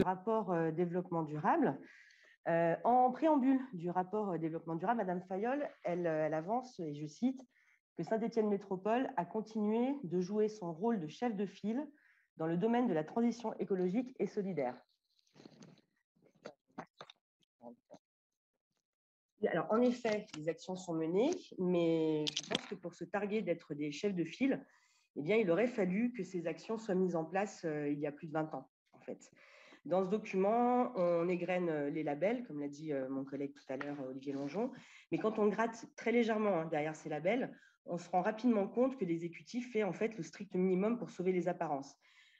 Rapport développement durable. En préambule du rapport développement durable, Madame Fayolle, elle avance, et je cite, que Saint-Étienne Métropole a continué de jouer son rôle de chef de file dans le domaine de la transition écologique et solidaire. Alors, en effet, les actions sont menées, mais je pense que pour se targuer d'être des chefs de file, eh bien, il aurait fallu que ces actions soient mises en place il y a plus de 20 ans, en fait. Dans ce document, on égrène les labels, comme l'a dit mon collègue tout à l'heure, Olivier Longeon, mais quand on gratte très légèrement derrière ces labels, on se rend rapidement compte que l'exécutif fait en fait le strict minimum pour sauver les apparences.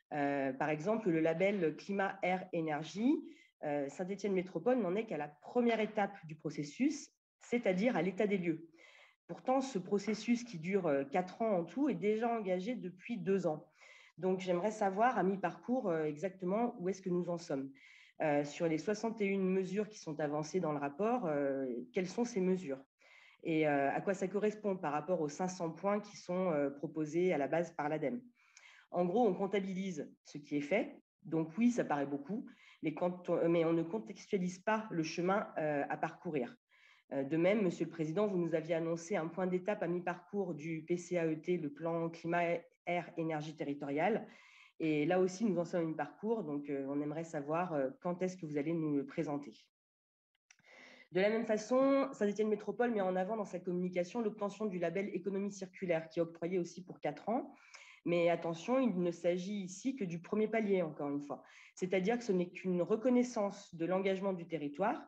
Par exemple, le label climat, air, énergie, Saint-Étienne Métropole n'en est qu'à la première étape du processus, c'est-à-dire à l'état des lieux. Pourtant, ce processus qui dure 4 ans en tout est déjà engagé depuis 2 ans. Donc, j'aimerais savoir à mi-parcours exactement où est-ce que nous en sommes. Sur les 61 mesures qui sont avancées dans le rapport, quelles sont ces mesures et à quoi ça correspond par rapport aux 500 points qui sont proposés à la base par l'ADEME. En gros, on comptabilise ce qui est fait. Donc oui, ça paraît beaucoup, mais on ne contextualise pas le chemin à parcourir. De même, Monsieur le Président, vous nous aviez annoncé un point d'étape à mi-parcours du PCAET, le plan climat, air, énergie territoriale. Et là aussi, nous en sommes à mi-parcours, donc on aimerait savoir quand est-ce que vous allez nous le présenter. De la même façon, Saint-Étienne Métropole met en avant dans sa communication l'obtention du label économie circulaire, qui est octroyé aussi pour 4 ans. Mais attention, il ne s'agit ici que du premier palier, encore une fois. C'est-à-dire que ce n'est qu'une reconnaissance de l'engagement du territoire,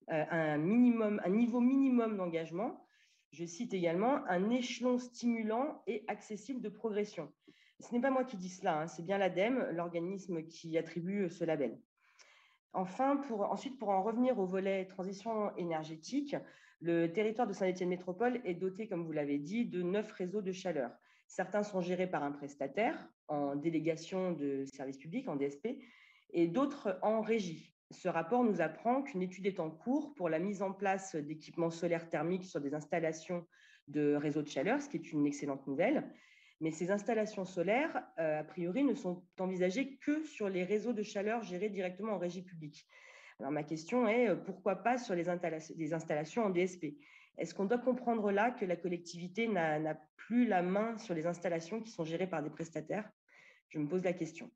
un niveau minimum d'engagement. Je cite également un échelon stimulant et accessible de progression. Ce n'est pas moi qui dis cela, hein, c'est bien l'ADEME, l'organisme qui attribue ce label. Enfin, ensuite, pour en revenir au volet transition énergétique, le territoire de Saint-Étienne Métropole est doté, comme vous l'avez dit, de 9 réseaux de chaleur. Certains sont gérés par un prestataire en délégation de service public, en DSP, et d'autres en régie. Ce rapport nous apprend qu'une étude est en cours pour la mise en place d'équipements solaires thermiques sur des installations de réseaux de chaleur, ce qui est une excellente nouvelle. Mais ces installations solaires, a priori, ne sont envisagées que sur les réseaux de chaleur gérés directement en régie publique. Alors ma question est, pourquoi pas sur les installations en DSP? Est-ce qu'on doit comprendre là que la collectivité n'a plus la main sur les installations qui sont gérées par des prestataires? Je me pose la question.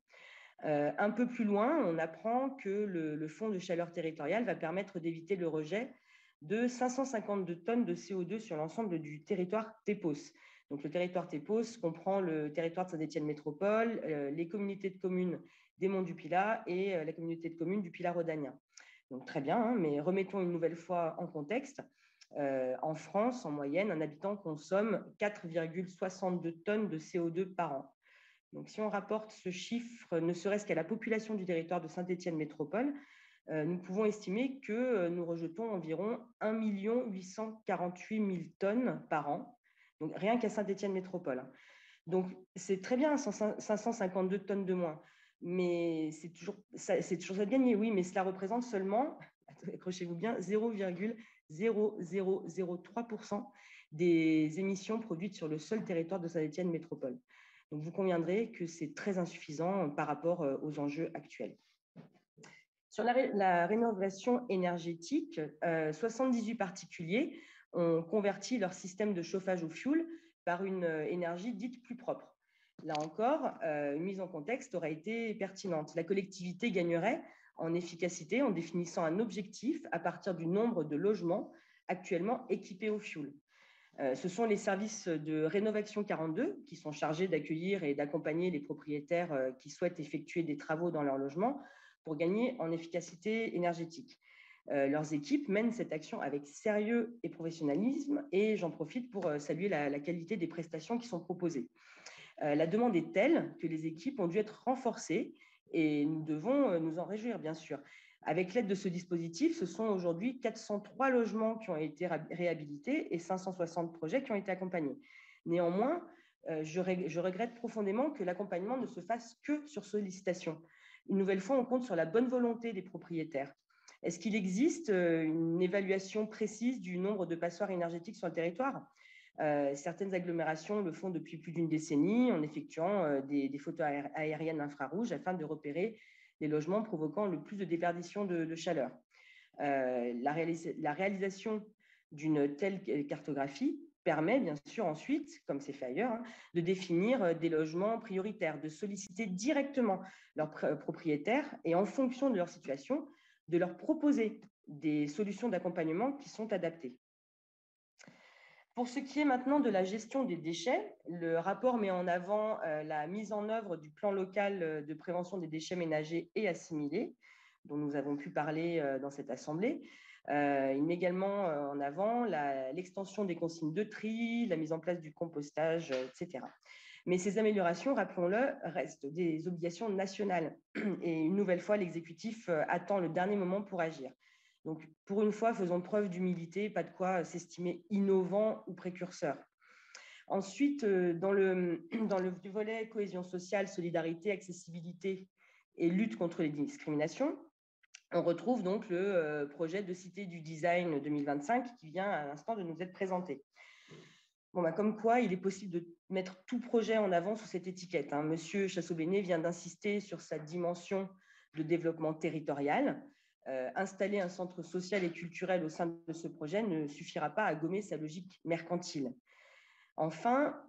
Un peu plus loin, on apprend que le fonds de chaleur territoriale va permettre d'éviter le rejet de 552 tonnes de CO2 sur l'ensemble du territoire TEPOS. Donc, le territoire TEPOS comprend le territoire de Saint-Étienne Métropole, les communautés de communes des Monts du Pilat et la communauté de communes du Pilat rhodanien. Donc, très bien, hein, mais remettons une nouvelle fois en contexte. En France, en moyenne, un habitant consomme 4,62 tonnes de CO2 par an. Donc, si on rapporte ce chiffre, ne serait-ce qu'à la population du territoire de Saint-Étienne Métropole, nous pouvons estimer que nous rejetons environ 1 848 000 tonnes par an, donc rien qu'à Saint-Étienne Métropole. Donc, c'est très bien, 552 tonnes de moins, mais c'est toujours ça de gagner, oui, mais cela représente seulement, accrochez-vous bien, 0,0003% des émissions produites sur le seul territoire de Saint-Étienne Métropole. Donc, vous conviendrez que c'est très insuffisant par rapport aux enjeux actuels. Sur la rénovation énergétique, 78 particuliers ont converti leur système de chauffage au fioul par une énergie dite plus propre. Là encore, une mise en contexte aurait été pertinente. La collectivité gagnerait en efficacité en définissant un objectif à partir du nombre de logements actuellement équipés au fioul. Ce sont les services de Rénovation 42 qui sont chargés d'accueillir et d'accompagner les propriétaires qui souhaitent effectuer des travaux dans leur logement pour gagner en efficacité énergétique. Leurs équipes mènent cette action avec sérieux et professionnalisme et j'en profite pour saluer la qualité des prestations qui sont proposées. La demande est telle que les équipes ont dû être renforcées et nous devons nous en réjouir, bien sûr. Avec l'aide de ce dispositif, ce sont aujourd'hui 403 logements qui ont été réhabilités et 560 projets qui ont été accompagnés. Néanmoins, je regrette profondément que l'accompagnement ne se fasse que sur sollicitation. Une nouvelle fois, on compte sur la bonne volonté des propriétaires. Est-ce qu'il existe une évaluation précise du nombre de passoires énergétiques sur le territoire ? Certaines agglomérations le font depuis plus d'une décennie en effectuant des photos aériennes infrarouges afin de repérer les logements provoquant le plus de déperdition de chaleur. La réalisation d'une telle cartographie permet bien sûr ensuite, comme c'est fait ailleurs, de définir des logements prioritaires, de solliciter directement leurs propriétaires et en fonction de leur situation, de leur proposer des solutions d'accompagnement qui sont adaptées. Pour ce qui est maintenant de la gestion des déchets, le rapport met en avant la mise en œuvre du plan local de prévention des déchets ménagers et assimilés, dont nous avons pu parler dans cette assemblée. Il met également en avant l'extension des consignes de tri, la mise en place du compostage, etc. Mais ces améliorations, rappelons-le, restent des obligations nationales. Et une nouvelle fois, l'exécutif attend le dernier moment pour agir. Donc, pour une fois, faisons preuve d'humilité, pas de quoi s'estimer innovant ou précurseur. Ensuite, dans le volet cohésion sociale, solidarité, accessibilité et lutte contre les discriminations, on retrouve donc le projet de Cité du Design 2025 qui vient à l'instant de nous être présenté. Bon, comme quoi, il est possible de mettre tout projet en avant sous cette étiquette. Monsieur Chassaubenet vient d'insister sur sa dimension de développement territorial. Installer un centre social et culturel au sein de ce projet ne suffira pas à gommer sa logique mercantile. Enfin,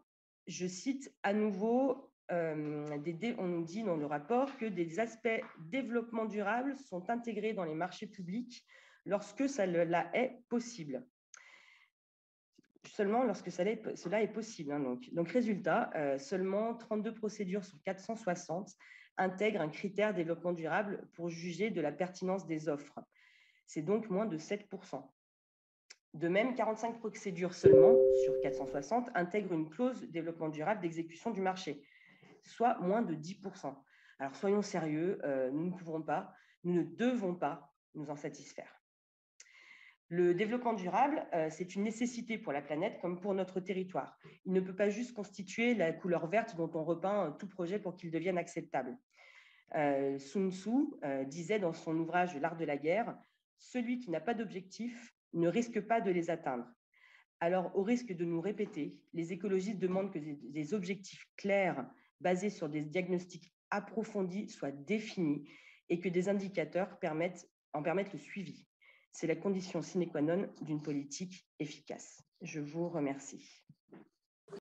je cite à nouveau, on nous dit dans le rapport que des aspects développement durable sont intégrés dans les marchés publics lorsque cela est possible. Seulement lorsque cela est possible. Donc résultat, seulement 32 procédures sur 460 intègrent un critère développement durable pour juger de la pertinence des offres. C'est donc moins de 7%. De même, 45 procédures seulement sur 460 intègrent une clause développement durable d'exécution du marché, soit moins de 10%. Alors soyons sérieux, nous ne pouvons pas, nous ne devons pas nous en satisfaire. Le développement durable, c'est une nécessité pour la planète comme pour notre territoire. Il ne peut pas juste constituer la couleur verte dont on repeint tout projet pour qu'il devienne acceptable. Sun Tzu disait dans son ouvrage L'art de la guerre, « Celui qui n'a pas d'objectif ne risque pas de les atteindre ». Alors, au risque de nous répéter, les écologistes demandent que des objectifs clairs, basés sur des diagnostics approfondis, soient définis et que des indicateurs en permettent le suivi. C'est la condition sine qua non d'une politique efficace. Je vous remercie.